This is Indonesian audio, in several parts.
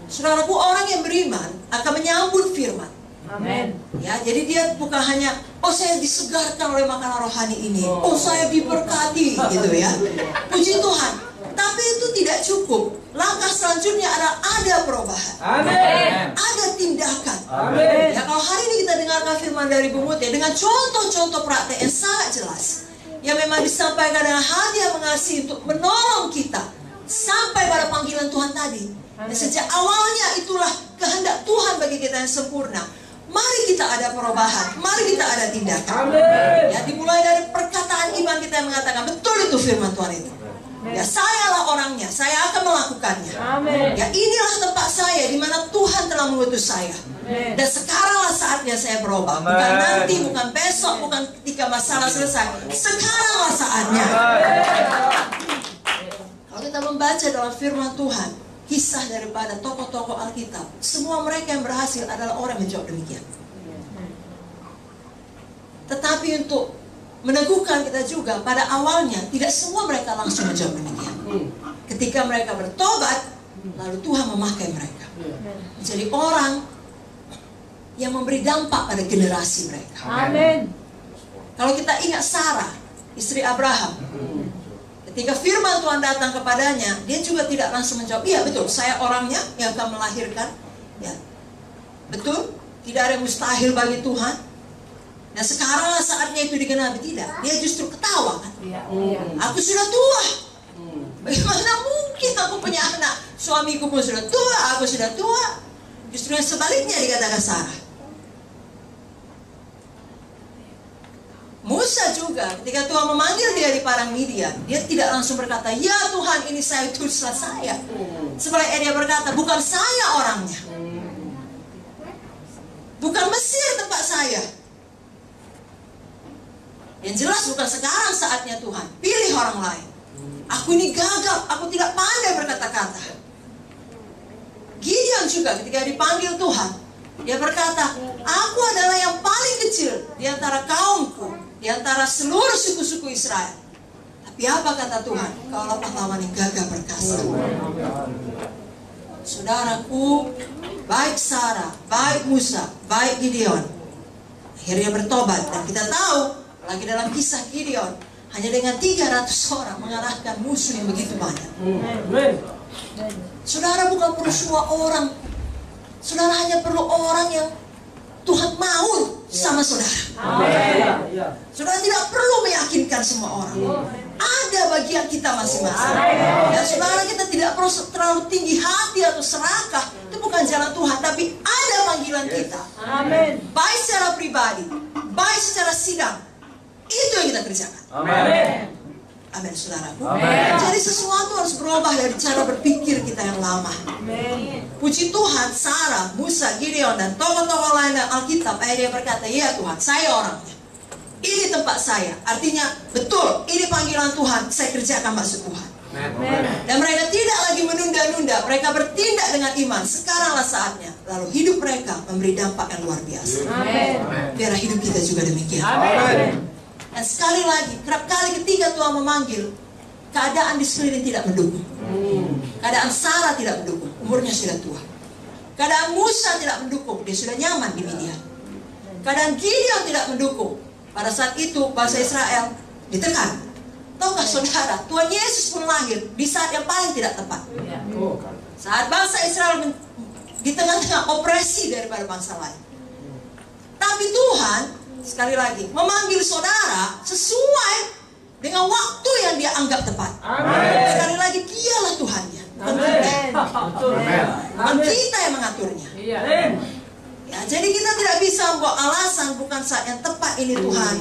Saudaraku, orang yang beriman akan menyambut firman. Amin. Ya, jadi dia bukan hanya, oh saya disegarkan oleh makanan rohani ini, oh saya diberkati, gitu ya. Puji Tuhan. Tapi itu tidak cukup. Langkah selanjutnya ada perubahan. Amin. Ada tindakan. Amin. Ya, kalau hari ini kita dengarkan firman dari Bu Muti dengan contoh-contoh praktek yang sangat jelas, yang memang disampaikan dengan hati yang mengasihi untuk menolong kita sampai pada panggilan Tuhan tadi. Dan sejak awalnya itulah kehendak Tuhan bagi kita yang sempurna. Mari kita ada perubahan, mari kita ada tindakan. Amin. Ya, dimulai dari perkataan iman kita yang mengatakan betul itu firman Tuhan itu. Ya, sayalah orangnya, saya akan melakukannya. Amin. Ya, inilah tempat saya di mana Tuhan telah mengutus saya. Amin. Dan sekaranglah saatnya saya berubah. Amin. Bukan nanti, bukan besok, bukan ketika masalah selesai. Sekaranglah saatnya. Kalau kita membaca dalam firman Tuhan, kisah daripada tokoh-tokoh Alkitab, semua mereka yang berhasil adalah orang yang menjawab demikian. Tetapi untuk meneguhkan kita juga, pada awalnya tidak semua mereka langsung menjawab demikian. Ketika mereka bertobat, lalu Tuhan memakai mereka menjadi orang yang memberi dampak pada generasi mereka. Amin. Kalau kita ingat Sarah, istri Abraham, ketika firman Tuhan datang kepadanya, dia juga tidak langsung menjawab, iya betul, saya orangnya yang akan melahirkan. Ya, betul, tidak ada yang mustahil bagi Tuhan. Dan sekaranglah saatnya itu digenapi. Tidak, dia justru ketawa kan. Aku sudah tua. Bagaimana mungkin aku punya anak? Suamiku pun sudah tua, aku sudah tua. Justru yang sebaliknya dikatakan Sarah. Musa juga, ketika Tuhan memanggil dia di padang Midian, dia tidak langsung berkata, ya Tuhan, ini saya utuslah saya. Sebaliknya dia berkata, bukan saya orangnya. Bukan Mesir tempat saya. Yang jelas bukan sekarang saatnya Tuhan. Pilih orang lain. Aku ini gagap, aku tidak pandai berkata-kata. Gideon juga ketika dipanggil Tuhan, dia berkata, aku adalah yang paling kecil di antara kaumku, di antara seluruh suku-suku Israel. Tapi apa kata Tuhan? Kaulah pahlawan yang gagah perkasa. Saudaraku, baik Sarah, baik Musa, baik Gideon, akhirnya bertobat. Dan kita tahu, lagi dalam kisah Gideon, hanya dengan 300 orang mengalahkan musuh yang begitu banyak. Saudara bukan perlu semua orang. Saudara hanya perlu orang yang Tuhan mau sama saudara. Saudara tidak perlu meyakinkan semua orang. Ada bagian kita masing-masing. Dan saudara, kita tidak perlu terlalu tinggi hati atau serakah. Itu bukan jalan Tuhan, tapi ada panggilan kita. Baik secara pribadi, baik secara sidang. Itu yang kita kerjakan. Amin. Amin, saudaraku. Amin. Jadi sesuatu harus berubah dari cara berpikir kita yang lama. Amin. Puji Tuhan, Sarah, Musa, Gideon, dan tokoh-tokoh lain dalam Alkitab, dia berkata, ya Tuhan, saya orangnya. Ini tempat saya. Artinya, betul, ini panggilan Tuhan, saya kerjakan maksud Tuhan. Amin. Dan mereka tidak lagi menunda-nunda, mereka bertindak dengan iman. Sekaranglah saatnya. Lalu hidup mereka memberi dampak yang luar biasa. Amin. Biar hidup kita juga demikian. Amin. Dan sekali lagi, kerap kali ketika Tuhan memanggil, keadaan di sekeliling tidak mendukung. Keadaan Sarah tidak mendukung, umurnya sudah tua. Keadaan Musa tidak mendukung, dia sudah nyaman di Midian. Keadaan Gideon tidak mendukung. Pada saat itu bangsa Israel ditekan. Tahukah saudara, Tuhan Yesus pun lahir di saat yang paling tidak tepat. Saat bangsa Israel di tengah-tengah opresi daripada bangsa lain. Tapi Tuhan, sekali lagi, memanggil saudara sesuai dengan waktu yang dia anggap tepat. Amin. Sekali lagi, dialah Tuhannya. Bukan kita yang mengaturnya. Ya, jadi kita tidak bisa membuat alasan bukan saat yang tepat ini Tuhan,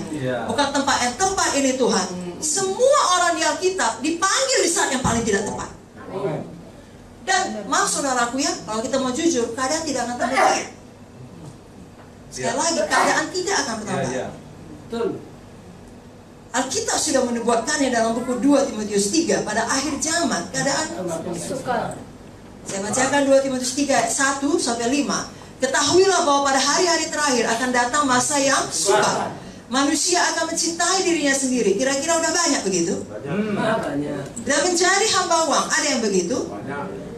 bukan tempat yang tepat ini Tuhan. Semua orang di Alkitab dipanggil di saat yang paling tidak tepat. Dan maaf saudaraku ya, kalau kita mau jujur, keadaan tidak akan tambah baik. Sekali lagi, keadaan tidak akan bertambah. Alkitab sudah menubuatkannya dalam buku 2 Timotius 3. Pada akhir zaman, keadaan sukar. Saya bacakan 2 Timotius 3 ayat 1 sampai 5. Ketahuilah bahwa pada hari-hari terakhir akan datang masa yang sukar. Manusia akan mencintai dirinya sendiri. Kira-kira udah banyak begitu? Dan mencari hamba uang. Ada yang begitu?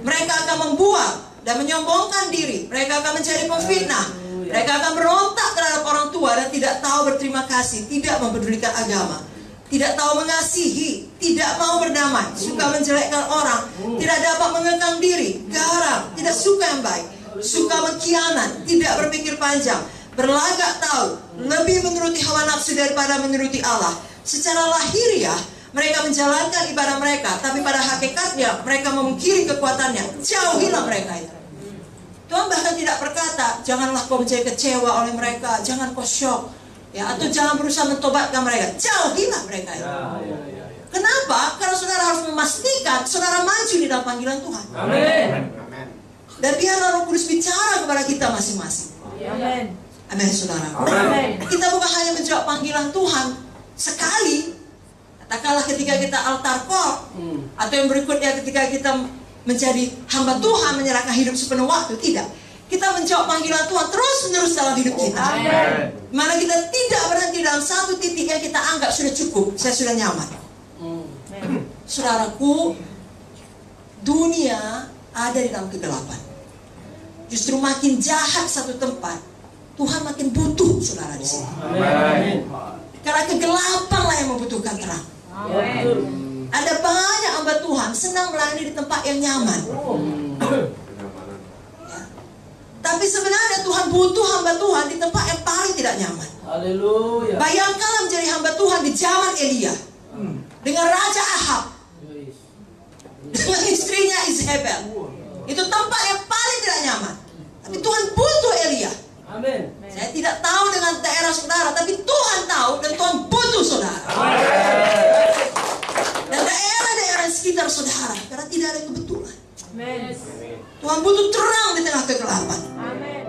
Mereka akan membual dan menyombongkan diri. Mereka akan menjadi pemfitnah. Mereka akan berontak terhadap orang tua dan tidak tahu berterima kasih, tidak mempedulikan agama, tidak tahu mengasihi, tidak mau berdamai, suka menjelekkan orang, tidak dapat mengekang diri, garang, tidak suka yang baik, suka mengkhianat, tidak berpikir panjang, berlagak tahu, lebih menuruti hawa nafsu daripada menuruti Allah. Secara lahiriah mereka menjalankan ibadah mereka, tapi pada hakikatnya mereka memungkiri kekuatannya. Jauhilah mereka itu. Tuhan bahkan tidak berkata, janganlah kau menjadi kecewa oleh mereka, jangan kau syok, ya, atau jangan berusaha mentobatkan mereka. Jauhilah mereka itu. Kenapa? Karena saudara harus memastikan saudara maju di dalam panggilan Tuhan. Amin. Dan biarlah Roh Kudus bicara kepada kita masing-masing. Amin. Amin, saudara. Amin. Kita bukan hanya menjawab panggilan Tuhan sekali, katakanlah ketika kita altar call, atau yang berikutnya ketika kita menjadi hamba Tuhan, menyerahkan hidup sepenuh waktu. Tidak. Kita menjawab panggilan Tuhan terus-menerus dalam hidup kita. Amin. Mana kita tidak berhenti dalam satu titik yang kita anggap sudah cukup, saya sudah nyaman. Saudaraku, dunia ada di dalam kegelapan. Justru makin jahat satu tempat, Tuhan makin butuh saudara di sini. Amin. Karena kegelapanlah yang membutuhkan terang. Amin. Ada banyak hamba Tuhan senang melayani di tempat yang nyaman. Ya. Tapi sebenarnya Tuhan butuh hamba Tuhan di tempat yang paling tidak nyaman. Haleluya. Bayangkanlah menjadi hamba Tuhan di zaman Elia, dengan Raja Ahab, dengan istrinya Izebel. Itu tempat yang paling tidak nyaman. Tapi Tuhan butuh Elia. Amin. Saya tidak tahu dengan daerah saudara, tapi Tuhan tahu dan Tuhan butuh saudara. Dan daerah-daerah sekitar saudara, karena tidak ada kebetulan. Amin. Tuhan butuh terang di tengah kegelapan. Amin.